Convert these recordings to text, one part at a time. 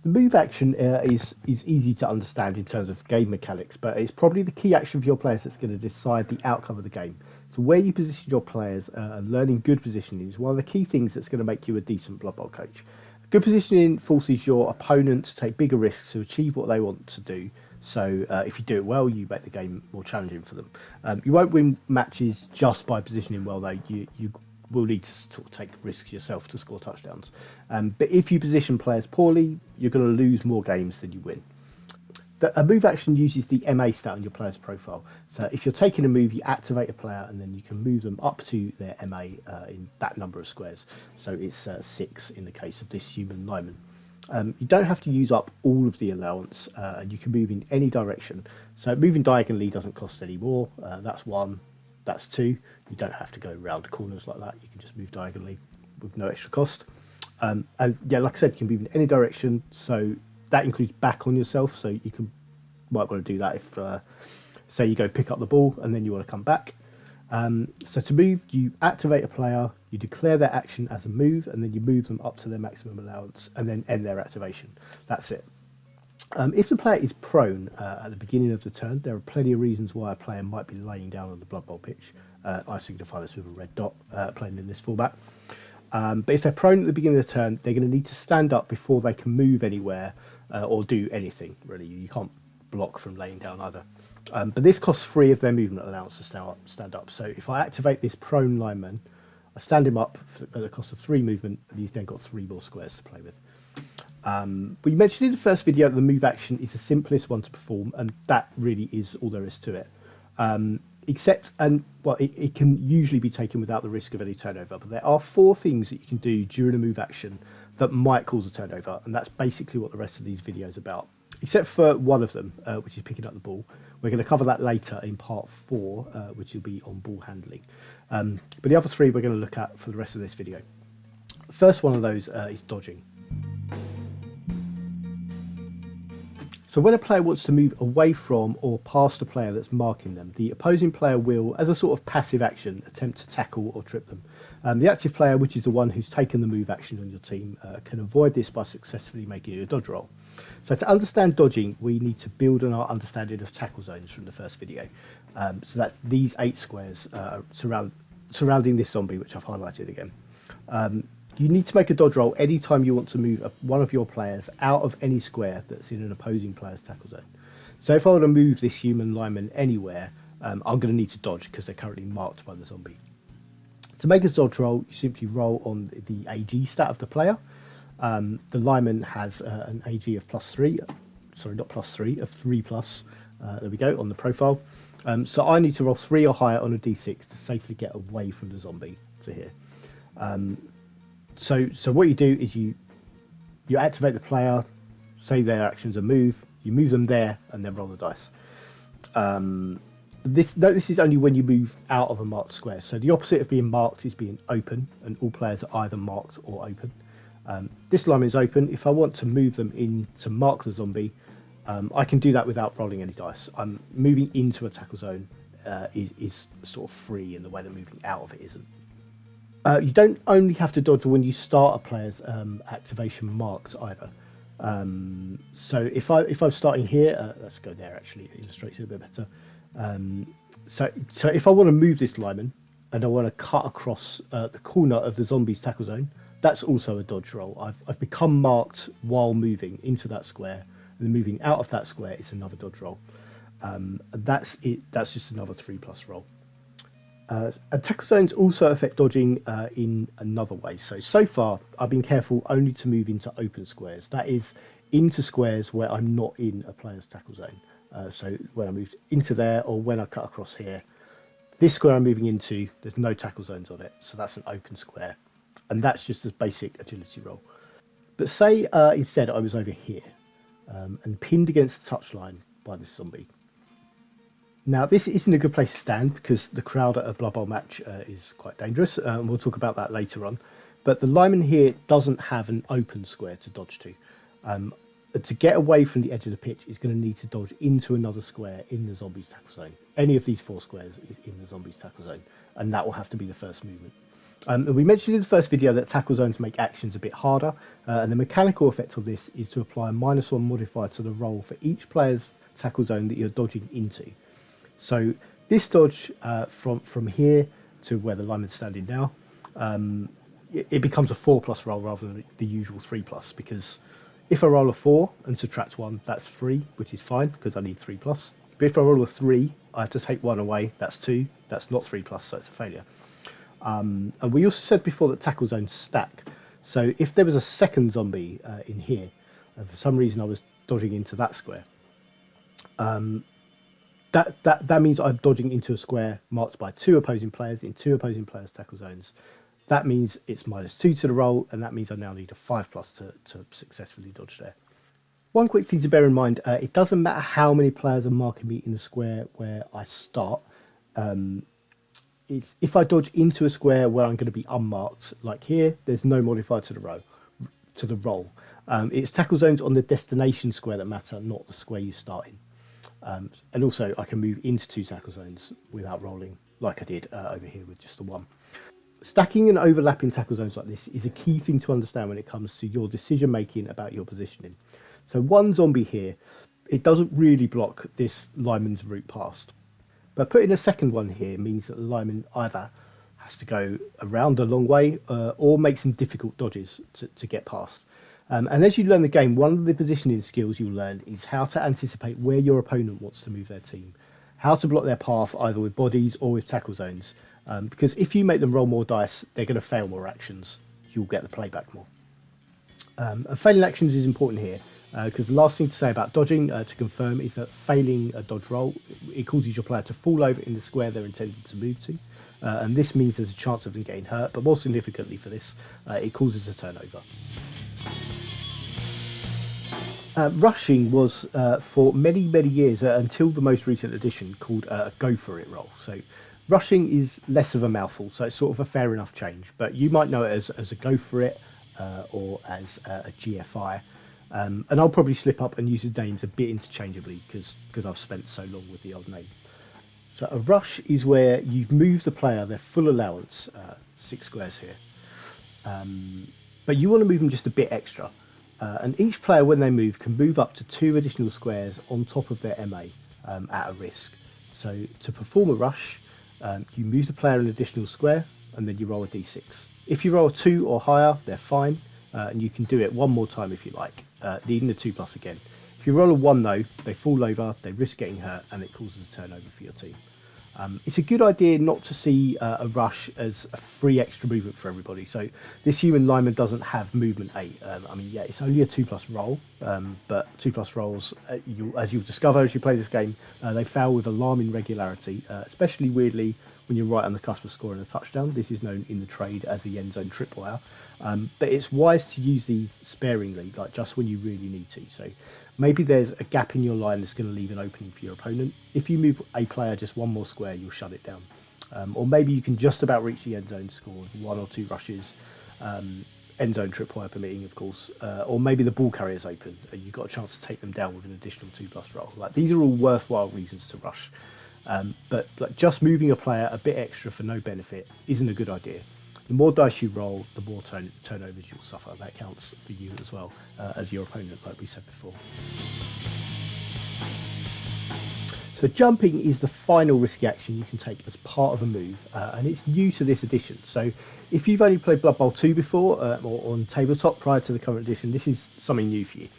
The move action is easy to understand in terms of game mechanics, but it's probably the key action for your players that's going to decide the outcome of the game. So where you position your players and learning good positioning is one of the key things that's going to make you a decent Blood Bowl coach. Good positioning forces your opponent to take bigger risks to achieve what they want to do. So if you do it well, you make the game more challenging for them. You won't win matches just by positioning well, though. You will need to sort of take risks yourself to score touchdowns. But if you position players poorly, you're going to lose more games than you win. A move action uses the MA stat on your player's profile. So if you're taking a move, you activate a player and then you can move them up to their MA in that number of squares. So it's 6 in the case of this human lineman. You don't have to use up all of the allowance and you can move in any direction. So moving diagonally doesn't cost any more. That's 1, that's 2. You don't have to go around corners like that. You can just move diagonally with no extra cost. And yeah, like I said, you can move in any direction. So that includes back on yourself, so you might want to do that if, say, you go pick up the ball and then you want to come back. So to move, you activate a player, you declare their action as a move, and then you move them up to their maximum allowance and then end their activation. That's it. If the player is prone at the beginning of the turn, there are plenty of reasons why a player might be laying down on the Blood Bowl pitch. I signify this with a red dot playing in this format. But if they're prone at the beginning of the turn, they're going to need to stand up before they can move anywhere or do anything, really. You can't block from laying down either. But this costs 3 of their movement allowance to stand up. So if I activate this prone lineman, I stand him up at the cost of 3 movement, and he's then got 3 more squares to play with. But you mentioned in the first video that the move action is the simplest one to perform, and that really is all there is to it. It can usually be taken without the risk of any turnover, but there are 4 things that you can do during a move action that might cause a turnover, and that's basically what the rest of these videos are about, except for one of them, which is picking up the ball. We're going to cover that later in part 4, which will be on ball handling. But the other 3 we're going to look at for the rest of this video. The first one of those is dodging. So when a player wants to move away from or past a player that's marking them, the opposing player will, as a sort of passive action, attempt to tackle or trip them. The active player, which is the one who's taken the move action on your team, can avoid this by successfully making it a dodge roll. So to understand dodging, we need to build on our understanding of tackle zones from the first video. So that's these 8 squares surrounding this zombie, which I've highlighted again. You need to make a dodge roll anytime you want to move one of your players out of any square that's in an opposing player's tackle zone. So if I want to move this human lineman anywhere, I'm going to need to dodge because they're currently marked by the zombie. To make a dodge roll, you simply roll on the AG stat of the player. The lineman has an AG of +3, sorry, not +3, of 3+. There we go, on the profile. So I need to roll 3 or higher on a d6 to safely get away from the zombie to here. So what you do is you activate the player, say their action's a move, you move them there, and then roll the dice. This is only when you move out of a marked square. So the opposite of being marked is being open, and all players are either marked or open. This lineman is open. If I want to move them in to mark the zombie, I can do that without rolling any dice. Moving into a tackle zone is sort of free in the way that moving out of it isn't. You don't only have to dodge when you start a player's activation marks either. So if I'm starting here, let's go there actually, it illustrates it a bit better. So if I want to move this lineman and I want to cut across the corner of the zombie's tackle zone, that's also a dodge roll. I've become marked while moving into that square, and then moving out of that square is another dodge roll. And that's it. That's just another 3+ roll. And tackle zones also affect dodging in another way. So far, I've been careful only to move into open squares. That is, into squares where I'm not in a player's tackle zone. So when I moved into there, or when I cut across here, this square I'm moving into, there's no tackle zones on it. So that's an open square. And that's just a basic agility roll. But say instead I was over here and pinned against the touchline by this zombie. Now, this isn't a good place to stand because the crowd at a Blood Bowl match is quite dangerous, and we'll talk about that later on. But the lineman here doesn't have an open square to dodge to. To get away from the edge of the pitch, is going to need to dodge into another square in the zombie's tackle zone. Any of these 4 squares is in the zombie's tackle zone, and that will have to be the first movement. And we mentioned in the first video that tackle zones make actions a bit harder, and the mechanical effect of this is to apply a -1 modifier to the roll for each player's tackle zone that you're dodging into. So this dodge from here to where the lineman's standing now, it becomes a 4+ roll rather than the usual 3+, because if I roll a 4 and subtract 1, that's 3, which is fine because I need 3+. But if I roll a 3, I have to take 1 away, that's 2, that's not 3+, so it's a failure. And we also said before that tackle zones stack. So if there was a second zombie in here, and for some reason I was dodging into that square, that means I'm dodging into a square marked by 2 opposing players in 2 opposing players' tackle zones. That means it's -2 to the roll, and that means I now need a 5+ to successfully dodge there. One quick thing to bear in mind, it doesn't matter how many players are marking me in the square where I start. If I dodge into a square where I'm going to be unmarked, like here, there's no modifier to the roll. It's tackle zones on the destination square that matter, not the square you start in. And also, I can move into 2 tackle zones without rolling, like I did over here with just the 1. Stacking and overlapping tackle zones like this is a key thing to understand when it comes to your decision making about your positioning. So one zombie here, it doesn't really block this lineman's route past. But putting a second one here means that the lineman either has to go around a long way or make some difficult dodges to get past. And as you learn the game, one of the positioning skills you'll learn is how to anticipate where your opponent wants to move their team, how to block their path either with bodies or with tackle zones. Because if you make them roll more dice, they're going to fail more actions. You'll get the playback more. And failing actions is important here, because the last thing to say about dodging, to confirm, is that failing a dodge roll, it causes your player to fall over in the square they're intended to move to. And this means there's a chance of them getting hurt, but more significantly for this, it causes a turnover. Rushing was, for many, many years, until the most recent edition, called a go for it roll. So rushing is less of a mouthful, so it's sort of a fair enough change, but you might know it as a go for it or as a GFI. And I'll probably slip up and use the names a bit interchangeably because I've spent so long with the old name. So a rush is where you've moved the player their full allowance, 6 squares here, but you want to move them just a bit extra. And each player, when they move, can move up to 2 additional squares on top of their MA at a risk. So to perform a rush, you move the player an additional square and then you roll a d6. If you roll a 2 or higher, they're fine, and you can do it one more time if you like, needing a 2+ again. If you roll a 1 though, they fall over, they risk getting hurt, and it causes a turnover for your team. It's a good idea not to see a rush as a free extra movement for everybody. So this human lineman doesn't have movement 8. I mean, yeah, it's only a 2+ roll, but 2+ rolls, as you'll discover as you play this game, they fail with alarming regularity, especially weirdly when you're right on the cusp of scoring a touchdown. This is known in the trade as the end zone tripwire. But it's wise to use these sparingly, like just when you really need to. So maybe there's a gap in your line that's going to leave an opening for your opponent. If you move a player just one more square, you'll shut it down. Or maybe you can just about reach the end zone score with 1 or 2 rushes, end zone tripwire permitting, of course. Or maybe the ball carrier's open and you've got a chance to take them down with an additional 2+ roll. Like, these are all worthwhile reasons to rush. But like, just moving a player a bit extra for no benefit isn't a good idea. The more dice you roll, the more turnovers you'll suffer. That counts for you as well as your opponent, like we said before. So jumping is the final risky action you can take as part of a move, and it's new to this edition. So if you've only played Blood Bowl 2 before, or on tabletop prior to the current edition, this is something new for you.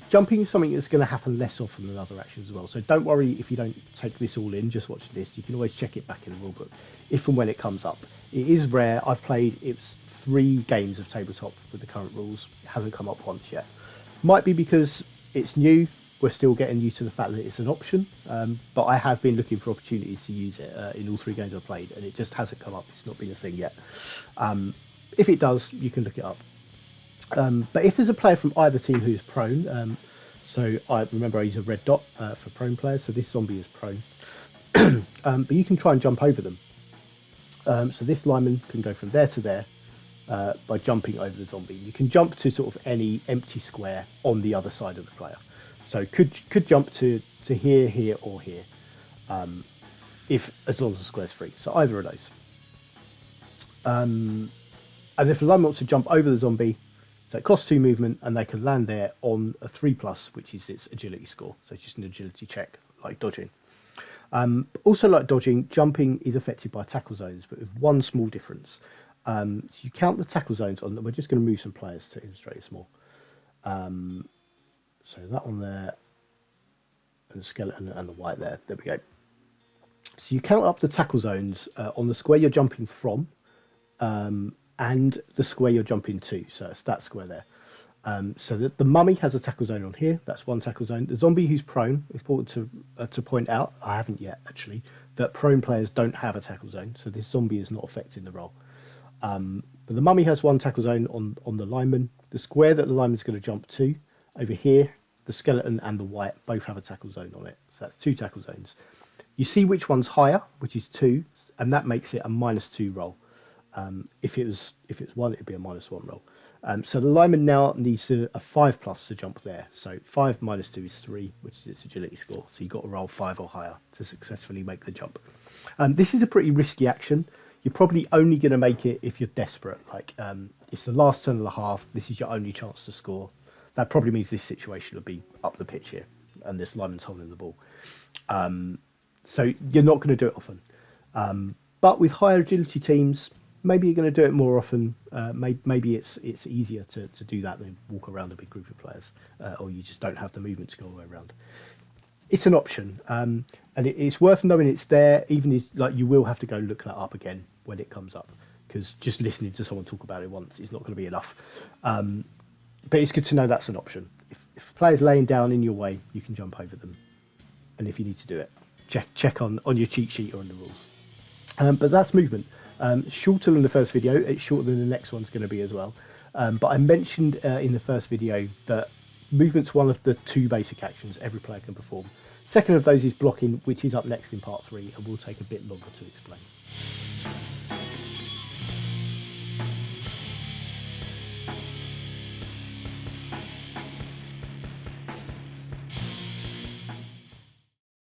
Jumping is something that's going to happen less often than other actions as well. So don't worry if you don't take this all in, just watch this. You can always check it back in the rulebook if and when it comes up. It is rare. I've played 3 games of tabletop with the current rules. It hasn't come up once yet. Might be because it's new. We're still getting used to the fact that it's an option, but I have been looking for opportunities to use it in all 3 games I've played, and it just hasn't come up. It's not been a thing yet. If it does, you can look it up. But if there's a player from either team who's prone, so I remember I use a red dot for prone players, so this zombie is prone, but you can try and jump over them. So this lineman can go from there to there by jumping over the zombie. You can jump to sort of any empty square on the other side of the player. So could jump to here, here, or here, as long as the square's free. So either of those. And if the lineman wants to jump over the zombie, so it costs 2 movement, and they can land there on a 3+, which is its agility score. So it's just an agility check, like dodging. Also, like dodging, jumping is affected by tackle zones, but with one small difference. So you count the tackle zones on them. We're just going to move some players to illustrate this more. So that one there, and the skeleton and the white there. There we go. So you count up the tackle zones on the square you're jumping from, and the square you're jumping to. So it's that square there. So the mummy has a tackle zone on here. That's one tackle zone. The zombie who's prone, important to point out, I haven't yet actually, that prone players don't have a tackle zone. So this zombie is not affecting the roll. But the mummy has one tackle zone on the lineman. The square that the lineman's going to jump to, over here, the skeleton and the white both have a tackle zone on it. So that's 2 tackle zones. You see which one's higher, which is 2, and that makes it a -2 roll. If it was 1, it'd be a -1 roll. So the lineman now needs a 5+ to jump there. So 5 minus 2 is 3, which is its agility score. So you've got to roll 5 or higher to successfully make the jump. This is a pretty risky action. You're probably only going to make it if you're desperate. Like it's the last turn of the half. This is your only chance to score. That probably means this situation will be up the pitch here, and this lineman's holding the ball. So you're not going to do it often. But with higher agility teams, maybe you're going to do it more often. Maybe it's easier to do that than walk around a big group of players, or you just don't have the movement to go all the way around. It's an option, and it's worth knowing it's there. Even if like you will have to go look that up again when it comes up, because just listening to someone talk about it once is not going to be enough. But it's good to know that's an option. If a player's laying down in your way, you can jump over them, and if you need to do it, check on your cheat sheet or on the rules. But that's movement. Shorter than the first video. It's shorter than the next one's going to be as well. But I mentioned in the first video that movement's one of the 2 basic actions every player can perform. Second of those is blocking, which is up next in part 3, and will take a bit longer to explain.